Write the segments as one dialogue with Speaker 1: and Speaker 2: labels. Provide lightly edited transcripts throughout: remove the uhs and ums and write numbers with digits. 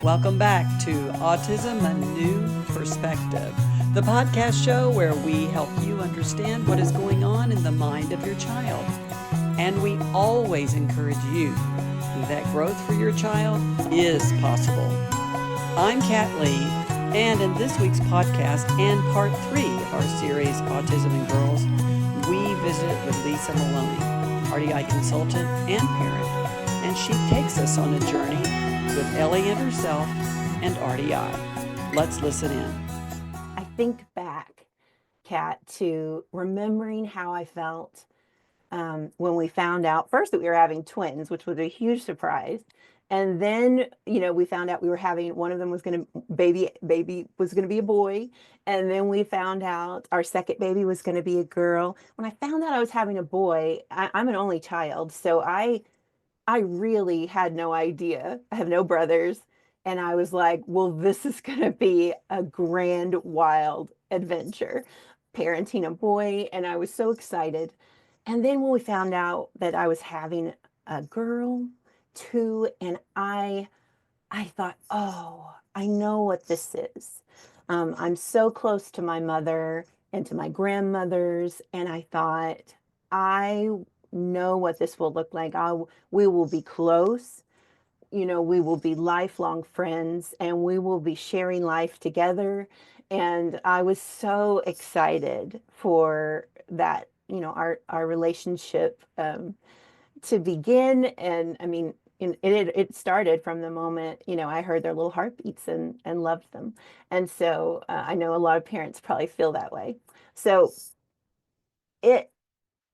Speaker 1: Welcome back to Autism, a New Perspective, the podcast show where we help you understand what is going on in the mind of your child. And we always encourage you that growth for your child is possible. I'm Kat Lee, and in this week's podcast and part 3 of our series, Autism and Girls, we visit with Lisa Malone, RDI Consultant and parent, and she takes us on a journey with Elliot herself and RDI. Let's listen in.
Speaker 2: I think back, Kat, to remembering how I felt when we found out first that we were having twins, which was a huge surprise. And then, we found out we were having, one of them was going to, baby was going to be a boy. And then we found out our second baby was going to be a girl. When I found out I was having a boy, I'm an only child. So I really had no idea. I have no brothers. And I was like, well, this is going to be a grand, wild adventure, parenting a boy. And I was so excited. And then when we found out that I was having a girl too, and I thought, oh, I know what this is. I'm so close to my mother and to my grandmothers. And I thought, I know what this will look like. We will be close. We will be lifelong friends and we will be sharing life together. And I was so excited for that, our relationship to begin. And I mean, it started from the moment, I heard their little heartbeats and loved them. And so I know a lot of parents probably feel that way. So it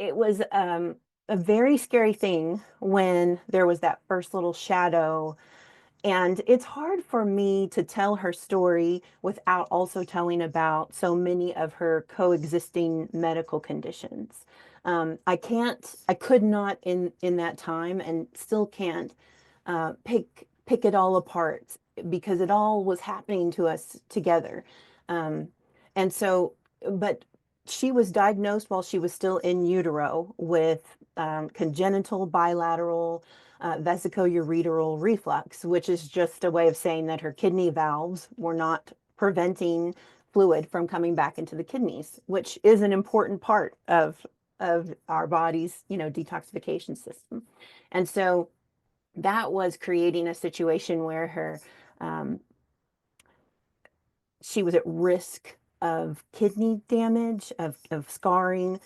Speaker 2: was a very scary thing when there was that first little shadow. And it's hard for me to tell her story without also telling about so many of her coexisting medical conditions. I could not in that time, and still can't pick it all apart because it all was happening to us together. And so, but she was diagnosed while she was still in utero with congenital bilateral vesicoureteral reflux, which is just a way of saying that her kidney valves were not preventing fluid from coming back into the kidneys, which is an important part of our body's, detoxification system. And so that was creating a situation where her she was at risk of kidney damage, of scarring,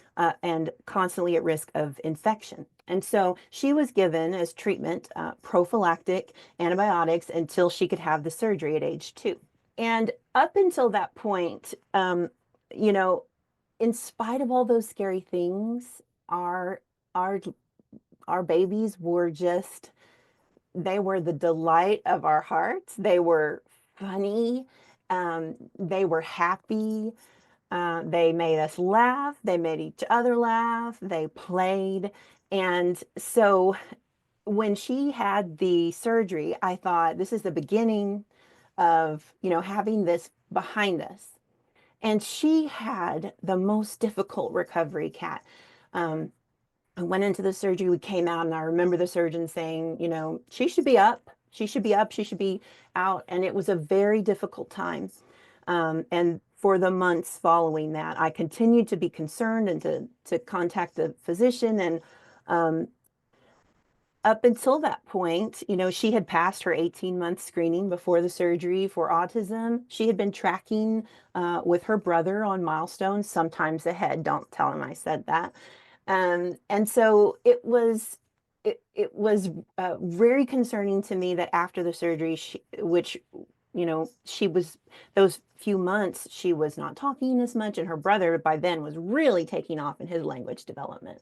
Speaker 2: and constantly at risk of infection. And so she was given as treatment prophylactic antibiotics until she could have the surgery at age 2. And up until that point, in spite of all those scary things, our our babies were just, they were the delight of our hearts. They were funny. They were happy. They made us laugh. They made each other laugh. They played. And so when she had the surgery, I thought, this is the beginning of, having this behind us. And she had the most difficult recovery, Kat. I went into the surgery, we came out, and I remember the surgeon saying, she should be up. She should be up. She should be out. And it was a very difficult time. And for the months following that, I continued to be concerned and to contact the physician. And up until that point, she had passed her 18-month screening before the surgery for autism. She had been tracking with her brother on milestones, sometimes ahead. Don't tell him I said that. And so it was very concerning to me that after the surgery, she was, those few months, she was not talking as much, and her brother by then was really taking off in his language development.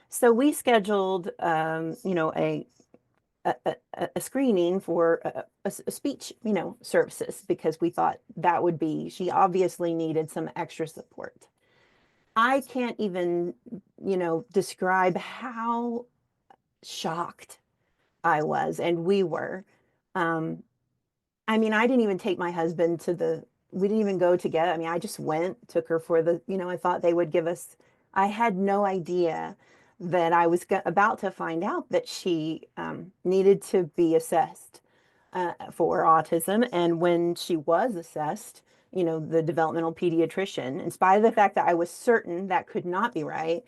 Speaker 2: So we scheduled, a screening for a speech, services, because we thought that would be, she obviously needed some extra support. I can't even, describe how shocked I was, and we were. I mean, I didn't even take my husband we didn't even go together. I mean, I just took her for I thought they would give us, I had no idea that I was about to find out that she needed to be assessed for autism. And when she was assessed, the developmental pediatrician, in spite of the fact that I was certain that could not be right,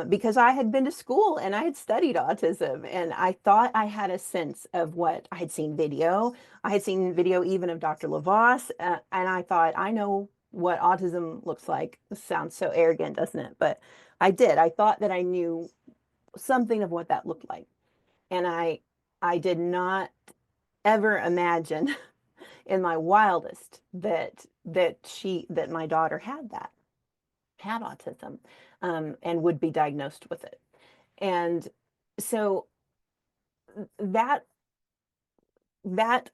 Speaker 2: because I had been to school and I had studied autism and I thought I had a sense of what I had seen video. I had seen video even of Dr. Lavos, and I thought, I know what autism looks like. This sounds so arrogant, doesn't it? But I did. I thought that I knew something of what that looked like. And I did not ever imagine in my wildest that my daughter had autism, and would be diagnosed with it. And so that that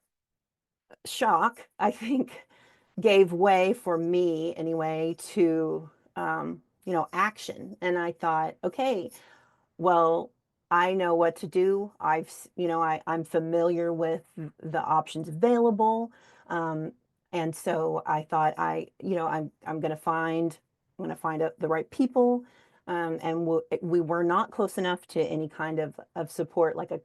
Speaker 2: shock, I think, gave way for me anyway to action. And I thought, okay, well, I know what to do. I'm familiar with the options available. Um, and so I thought I'm going to find out the right people. And we were not close enough to any kind of support, like a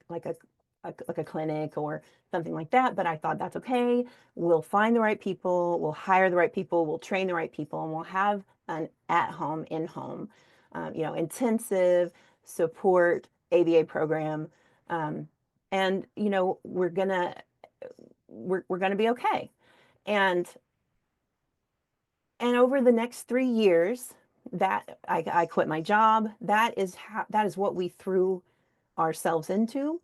Speaker 2: clinic or something like that. But I thought that's okay. We'll find the right people. We'll hire the right people. We'll train the right people, and we'll have an at-home, in-home, intensive support ABA program, and we're gonna be okay. And over the next 3 years, that I quit my job. That is what we threw ourselves into.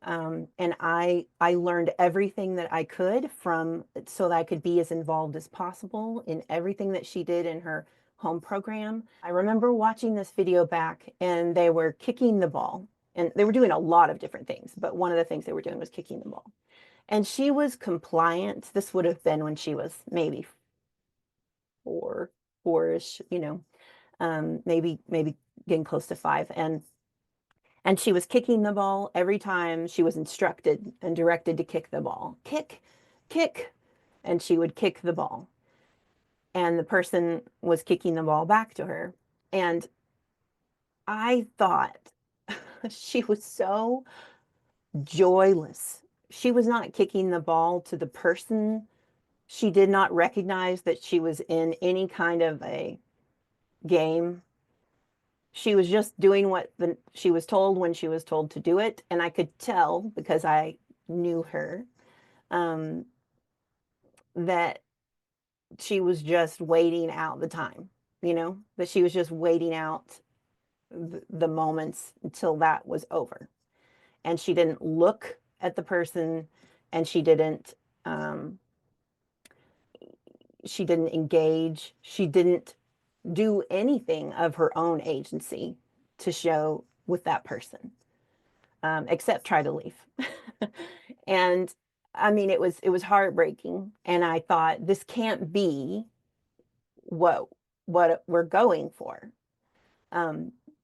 Speaker 2: And I learned everything that I could so that I could be as involved as possible in everything that she did in her home program. I remember watching this video back, and they were kicking the ball, and they were doing a lot of different things, but one of the things they were doing was kicking the ball. And she was compliant. This would have been when she was maybe four-ish, maybe getting close to 5. And she was kicking the ball every time she was instructed and directed to kick the ball. Kick, kick. And she would kick the ball. And the person was kicking the ball back to her. And I thought she was so joyless. She was not kicking the ball to the person. She did not recognize that she was in any kind of a game. She was just doing what she was told when she was told to do it. And I could tell, because I knew her, um, that she was just waiting out the time, that she was just waiting out the moments until that was over. And she didn't look at the person, and um, she didn't engage. She didn't do anything of her own agency to show with that person, except try to leave. And I mean, it was heartbreaking. And I thought, this can't be what we're going for.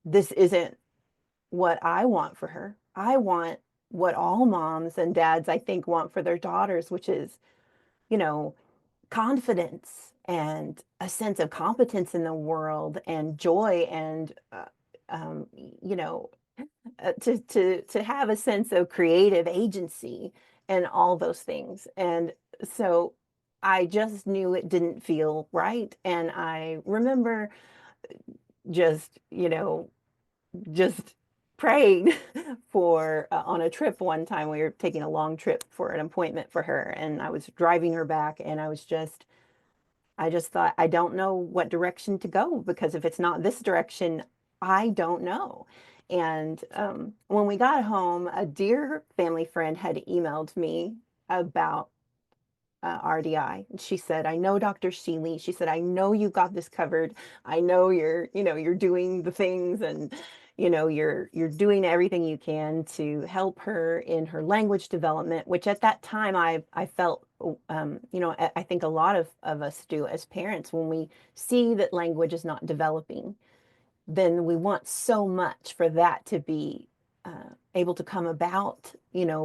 Speaker 2: This isn't what I want for her. I want what all moms and dads, I think, want for their daughters, which is, confidence and a sense of competence in the world and joy and um, you know to have a sense of creative agency and all those things. And so I just knew it didn't feel right. And I remember just just praying for on a trip. One time we were taking a long trip for an appointment for her, and I was driving her back, and I just thought, I don't know what direction to go, because if it's not this direction, I don't know. And when we got home, a dear family friend had emailed me about RDI. And she said, I know Dr. Sheely. She said, I know you got this covered. I know you're doing the things, and you're doing everything you can to help her in her language development, which at that time I felt, I think a lot of us do as parents. When we see that language is not developing, then we want so much for that to be able to come about,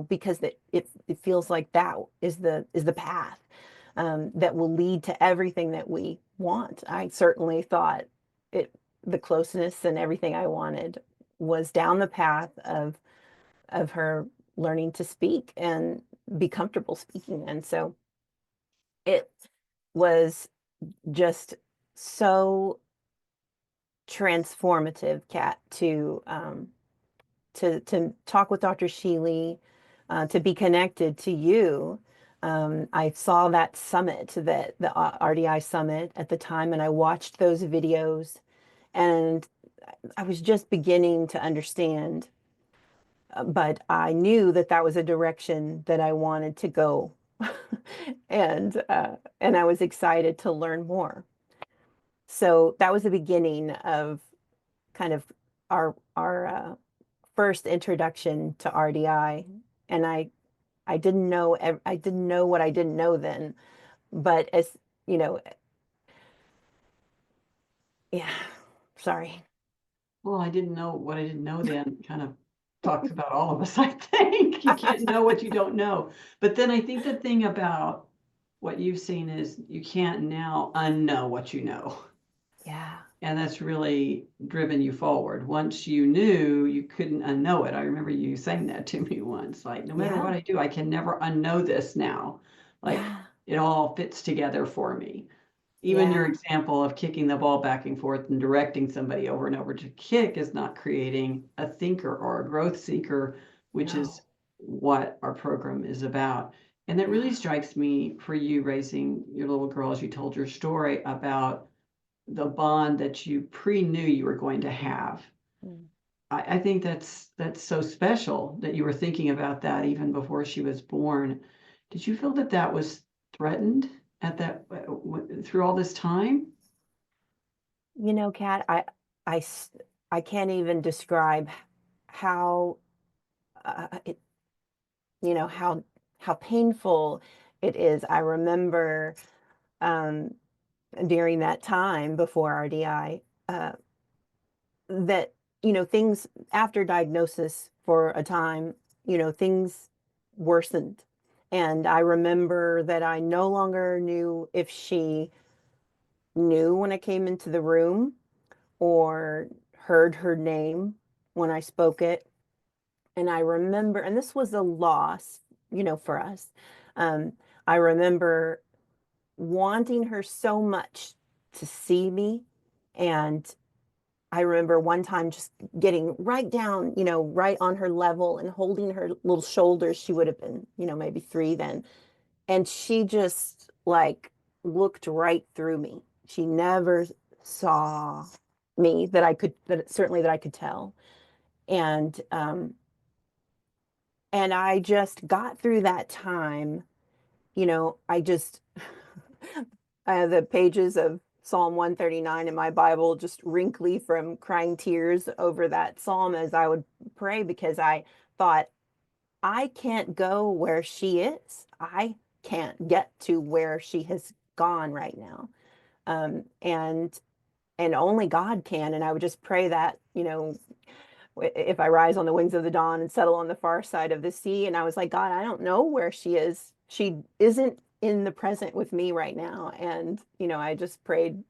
Speaker 2: because it feels like that is the path that will lead to everything that we want. I certainly thought the closeness and everything I wanted was down the path of her learning to speak. And be comfortable speaking in. So it was just so transformative, Kat, to talk with Dr. Sheely, to be connected to you. I saw that summit, that the RDI summit at the time, and I watched those videos, and I was just beginning to understand, but I knew that that was a direction that I wanted to go, and I was excited to learn more. So that was the beginning of kind of our first introduction to RDI, and I didn't know I didn't know what I didn't know then, but as you know, yeah, sorry.
Speaker 1: Well, I didn't know what I didn't know then kind of talks about all of us, I think. You can't know what you don't know. But then I think the thing about what you've seen is you can't now unknow what you know.
Speaker 2: Yeah,
Speaker 1: And that's really driven you forward. Once you knew, you couldn't unknow it. I remember you saying that to me once, like, no matter what
Speaker 2: yeah,
Speaker 1: I do, I can never unknow this now. Like,
Speaker 2: yeah,
Speaker 1: it all fits together for me. Even your
Speaker 2: yeah.
Speaker 1: example of kicking the ball back and forth and directing somebody over and over to kick is not creating a thinker or a growth seeker, which is
Speaker 2: No,
Speaker 1: what our program is about. And that really
Speaker 2: yeah.
Speaker 1: strikes me for you raising your little girl as you told your story about the bond that you pre-knew you were going to have.
Speaker 2: Mm.
Speaker 1: I think that's so special that you were thinking about that even before she was born. Did you feel that that was threatened at that through all this time?
Speaker 2: You know, Kat, I s- I can't even describe how it, you know, how painful it is. I remember um, during that time before RDI, that things after diagnosis for a time, things worsened, and I remember that I no longer knew if she knew when I came into the room or heard her name when I spoke it. And I remember, and this was a loss, for us. um, I remember wanting her so much to see me, and I remember one time just getting right down, right on her level and holding her little shoulders. She would have been, maybe 3 then. And she just like looked right through me. She never saw me that certainly that I could tell. And, and I just got through that time. I just, I have the pages of Psalm 139 in my Bible just wrinkly from crying tears over that psalm as I would pray, because I thought, I can't go where she is. I can't get to where she has gone right now. And only God can. And I would just pray that, if I rise on the wings of the dawn and settle on the far side of the sea. And I was like, God, I don't know where she is. She isn't in the present with me right now. And, I just prayed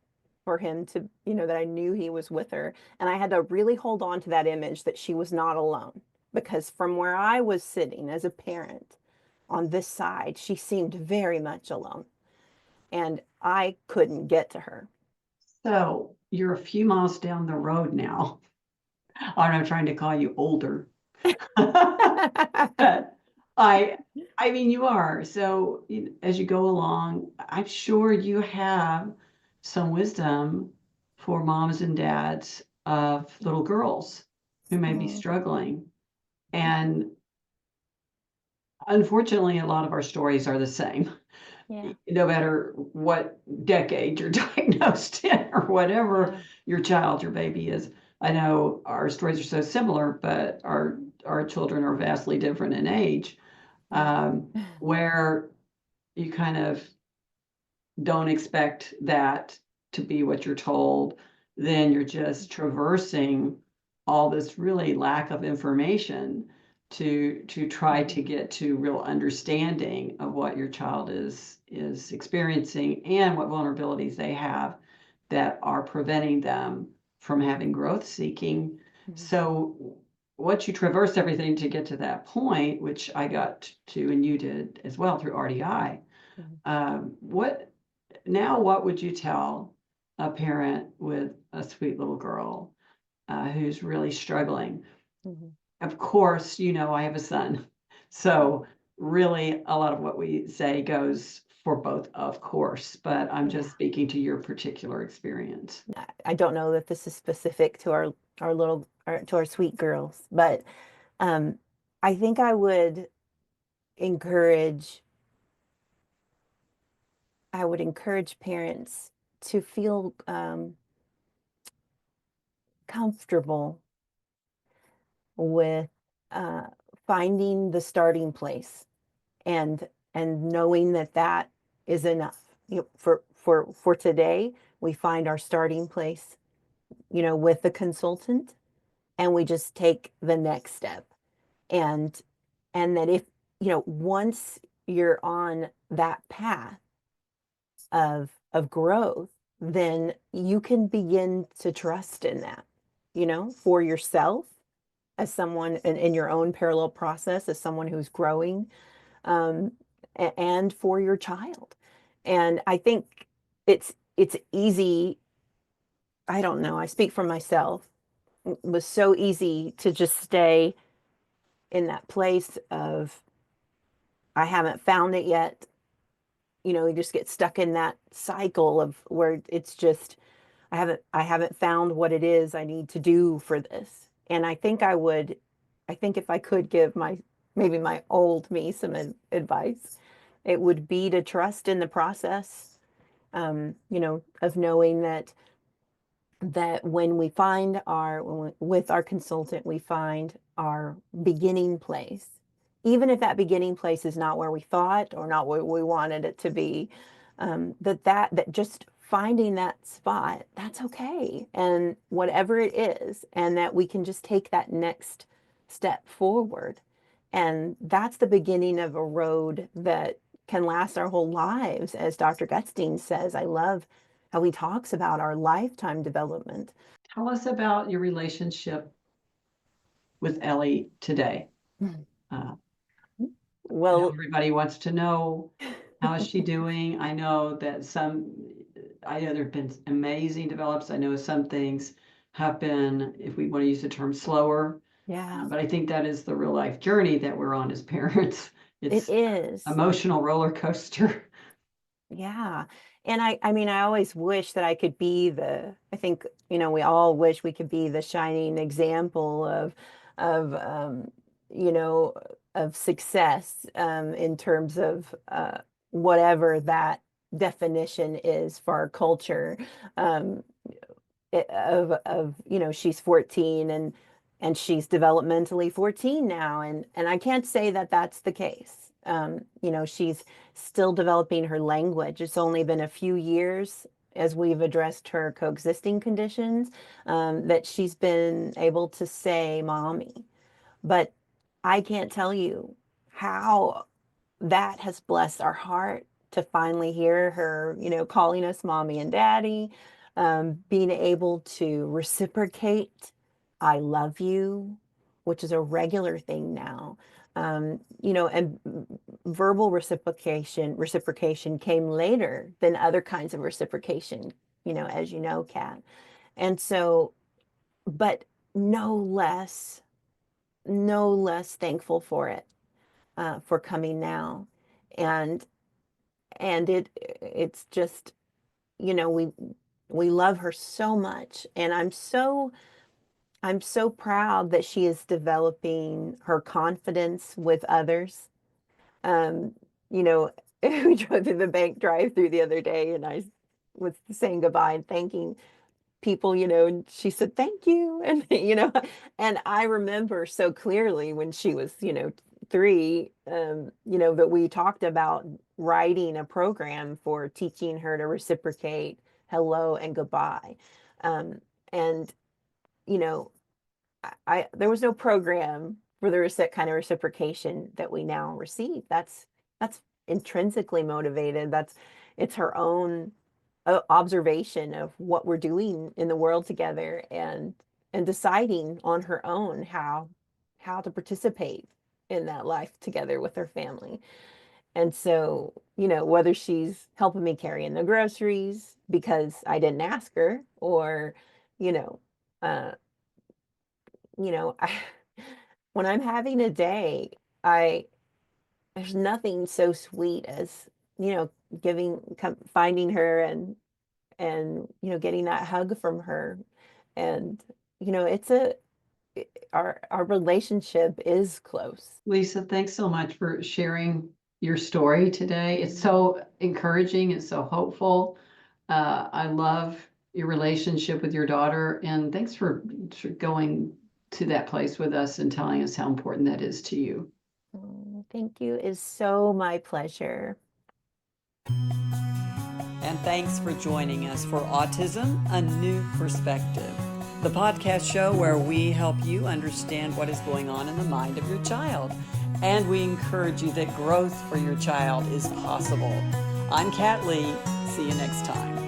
Speaker 2: for him to, that I knew he was with her. And I had to really hold on to that image that she was not alone. Because from where I was sitting as a parent on this side, she seemed very much alone. And I couldn't get to her.
Speaker 1: So you're a few miles down the road now. I'm not trying to call you older. But I I mean you are. So as you go along, I'm sure you have some wisdom for moms and dads of little girls who may be
Speaker 2: Mm,
Speaker 1: struggling. And unfortunately, a lot of our stories are the same,
Speaker 2: yeah,
Speaker 1: no matter what decade you're diagnosed in or whatever
Speaker 2: yeah.
Speaker 1: your child, your baby is. I know our stories are so similar, but our children are vastly different in age, where you kind of don't expect that to be what you're told. Then you're just traversing all this really lack of information to try to get to real understanding of what your child is experiencing and what vulnerabilities they have that are preventing them from having growth seeking. So once you traverse everything to get to that point, which I got to, and you did as well through RDI, what would you tell a parent with a sweet little girl who's really struggling?
Speaker 2: Mhm.
Speaker 1: Of course, I have a son, so really a lot of what we say goes for both, of course, but I'm
Speaker 2: Yeah.
Speaker 1: just speaking to your particular experience.
Speaker 2: I don't know that this is specific to to our sweet girls, but um, I think encourage I would encourage parents to feel comfortable with uh, finding the starting place and knowing that that is enough. For today, we find our starting place, with the consultant, and we just take the next step. And that if, once you're on that path of growth, then you can begin to trust in that, for yourself as someone in your own parallel process, as someone who's growing, um, and for your child. And I think it's easy. I don't know. I speak for myself. It was so easy to just stay in that place of I haven't found it yet. You just get stuck in that cycle of where it's just I haven't found what it is I need to do for this. And I think if I could give maybe my old me some advice, it would be to trust in the process, of knowing that when we find with our consultant, we find our beginning place, even if that beginning place is not where we thought or not where we wanted it to be, that just finding that spot, that's okay. And whatever it is, and that we can just take that next step forward. And that's the beginning of a road that can last our whole lives. As Dr. Gutstein says, I love how he talks about our lifetime development.
Speaker 1: Tell us about your relationship with Ellie today. Uh, I know
Speaker 2: Well,
Speaker 1: everybody wants to know, how is she doing? I know there have been amazing develops. I know some things have been, if we want to use the term, slower.
Speaker 2: yeah,
Speaker 1: But I think that is the real life journey that we're on as parents.
Speaker 2: it
Speaker 1: It's
Speaker 2: is.
Speaker 1: emotional roller coaster.
Speaker 2: Yeah. And I mean, I always wish that I could be I think, we all wish we could be the shining example of, you know, of success, in terms of, whatever that definition is for our culture. Um, she's 14 and she's developmentally 14 now, and I can't say that that's the case. She's still developing her language. It's only been a few years, as we've addressed her coexisting conditions, that she's been able to say mommy. But I can't tell you how that has blessed our heart to finally hear her, calling us mommy and daddy, being able to reciprocate, I love you, which is a regular thing now. And verbal reciprocation came later than other kinds of reciprocation, as you know, Kat. And so, but no less, no less thankful for it, for coming now. And it's just, we love her so much, and I'm so proud that she is developing her confidence with others. um you know we drove through the bank drive through the other day, and I was saying goodbye and thanking people, and she said, thank you. And, and I remember so clearly when she was, 3, that we talked about writing a program for teaching her to reciprocate hello and goodbye. And, you know, there was no program for the kind of reciprocation that we now receive. That's intrinsically motivated. It's her own observation of what we're doing in the world together, and deciding on her own how to participate in that life together with her family. And so, whether she's helping me carry in the groceries because I didn't ask her, or, you know, uh, I, when I'm having a day, I there's nothing so sweet as, finding her and getting that hug from her. And, it's our relationship is close.
Speaker 3: Lisa, thanks so much for sharing your story today. It's so encouraging. It's so hopeful. I love your relationship with your daughter, and thanks for going to that place with us and telling us how important that is to you.
Speaker 2: Thank you. It's so my pleasure.
Speaker 1: And thanks for joining us for Autism, a New Perspective, the podcast show where we help you understand what is going on in the mind of your child. And we encourage you that growth for your child is possible. I'm Kat Lee. See you next time.